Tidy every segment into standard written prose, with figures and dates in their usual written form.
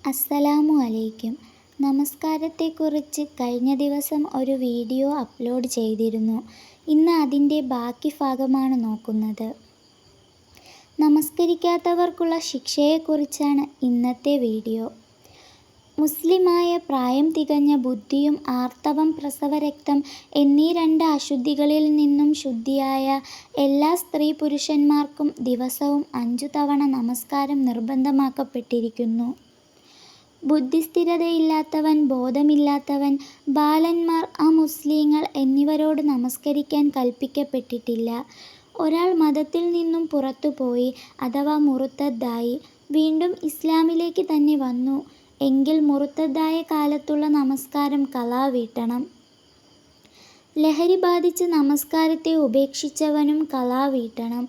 അസ്സലാമു അലൈക്കും. നമസ്കാരത്തെക്കുറിച്ച് കഴിഞ്ഞ ദിവസം ഒരു വീഡിയോ അപ്ലോഡ് ചെയ്തിരുന്നു. ഇന്ന് അതിൻ്റെ ബാക്കി ഭാഗമാണ് നോക്കുന്നത്. നമസ്കരിക്കാത്തവർക്കുള്ള ശിക്ഷയെക്കുറിച്ചാണ് ഇന്നത്തെ വീഡിയോ. മുസ്ലിമായ പ്രായം തികഞ്ഞ ബുദ്ധിയും ആർത്തവം, പ്രസവരക്തം എന്നീ രണ്ട് അശുദ്ധികളിൽ നിന്നും ശുദ്ധിയായ എല്ലാ സ്ത്രീ പുരുഷന്മാർക്കും ദിവസവും 5 തവണ നമസ്കാരം നിർബന്ധമാക്കപ്പെട്ടിരിക്കുന്നു. ബുദ്ധിസ്ഥിരതയില്ലാത്തവൻ, ബോധമില്ലാത്തവൻ, ബാലന്മാർ, അമുസ്ലിങ്ങൾ എന്നിവരോട് നമസ്കരിക്കാൻ കൽപ്പിക്കപ്പെട്ടിട്ടില്ല. ഒരാൾ മതത്തിൽ നിന്നും പുറത്തുപോയി അഥവാ മുറുത്തദ്ദായി വീണ്ടും ഇസ്ലാമിലേക്ക് തന്നെ വന്നു എങ്കിൽ മുറുത്തദ്ദായ കാലത്തുള്ള നമസ്കാരം ഖളാ വീട്ടണം. ലഹരി ബാധിച്ച് നമസ്കാരത്തെ ഉപേക്ഷിച്ചവനും ഖളാ വീട്ടണം.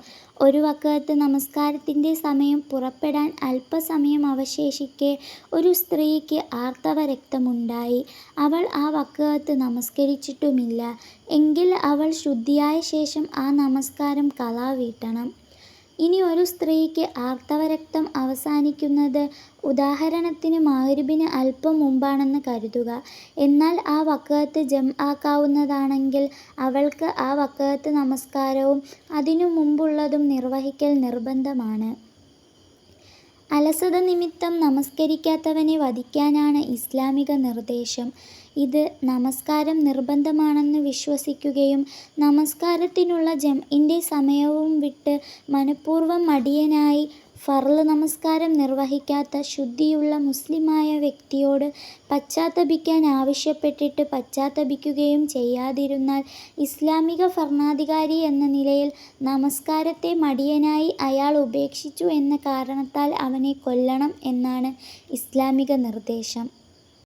ഒരു വഖഅത്ത് നമസ്കാരത്തിൻ്റെ സമയം പുറപ്പെടാൻ അല്പസമയം അവശേഷിക്കെ ഒരു സ്ത്രീക്ക് ആർത്തവരക്തമുണ്ടായി. അവൾ ആ വഖഅത്ത് നമസ്കരിച്ചിട്ടുമില്ല എങ്കിൽ അവൾ ശുദ്ധിയായ ശേഷം ആ നമസ്കാരം ഖളാ വീട്ടണം. ഇനി ഒരു സ്ത്രീക്ക് ആർത്തവരക്തം അവസാനിക്കുന്നത് ഉദാഹരണത്തിന് മഗ്‌രിബിന് അല്പം മുമ്പാണെന്ന് കരുതുക. എന്നാൽ ആ വഖഅത്ത് ജംആക്കാവുന്നതാണെങ്കിൽ അവൾക്ക് ആ വഖഅത്ത് നമസ്കാരവും അതിനു മുമ്പുള്ളതും നിർവഹിക്കൽ നിർബന്ധമാണ്. അലസത നിമിത്തം നമസ്കരിക്കാത്തവനെ വധിക്കാനാണ് ഇസ്ലാമിക നിർദ്ദേശം. ഇത് നമസ്കാരം നിർബന്ധമാണെന്ന് വിശ്വസിക്കുകയും നമസ്കാരത്തിനുള്ള ജംഇൻ്റെ സമയവും വിട്ട് മനഃപൂർവ്വം മടിയനായി ഫർള് നമസ്കാരം നിർവഹിക്കാത്ത ശുദ്ധിയുള്ള മുസ്ലിമായ വ്യക്തിയോട് പശ്ചാത്തപിക്കാൻ ആവശ്യപ്പെട്ടിട്ട് പശ്ചാത്തപിക്കുകയും ചെയ്യാതിരുന്നാൽ ഇസ്ലാമിക ഭരണാധികാരി എന്ന നിലയിൽ നമസ്കാരത്തെ മടിയനായി അയാൾ ഉപേക്ഷിച്ചു എന്ന കാരണത്താൽ അവനെ കൊല്ലണം എന്നാണ് ഇസ്ലാമിക നിർദ്ദേശം.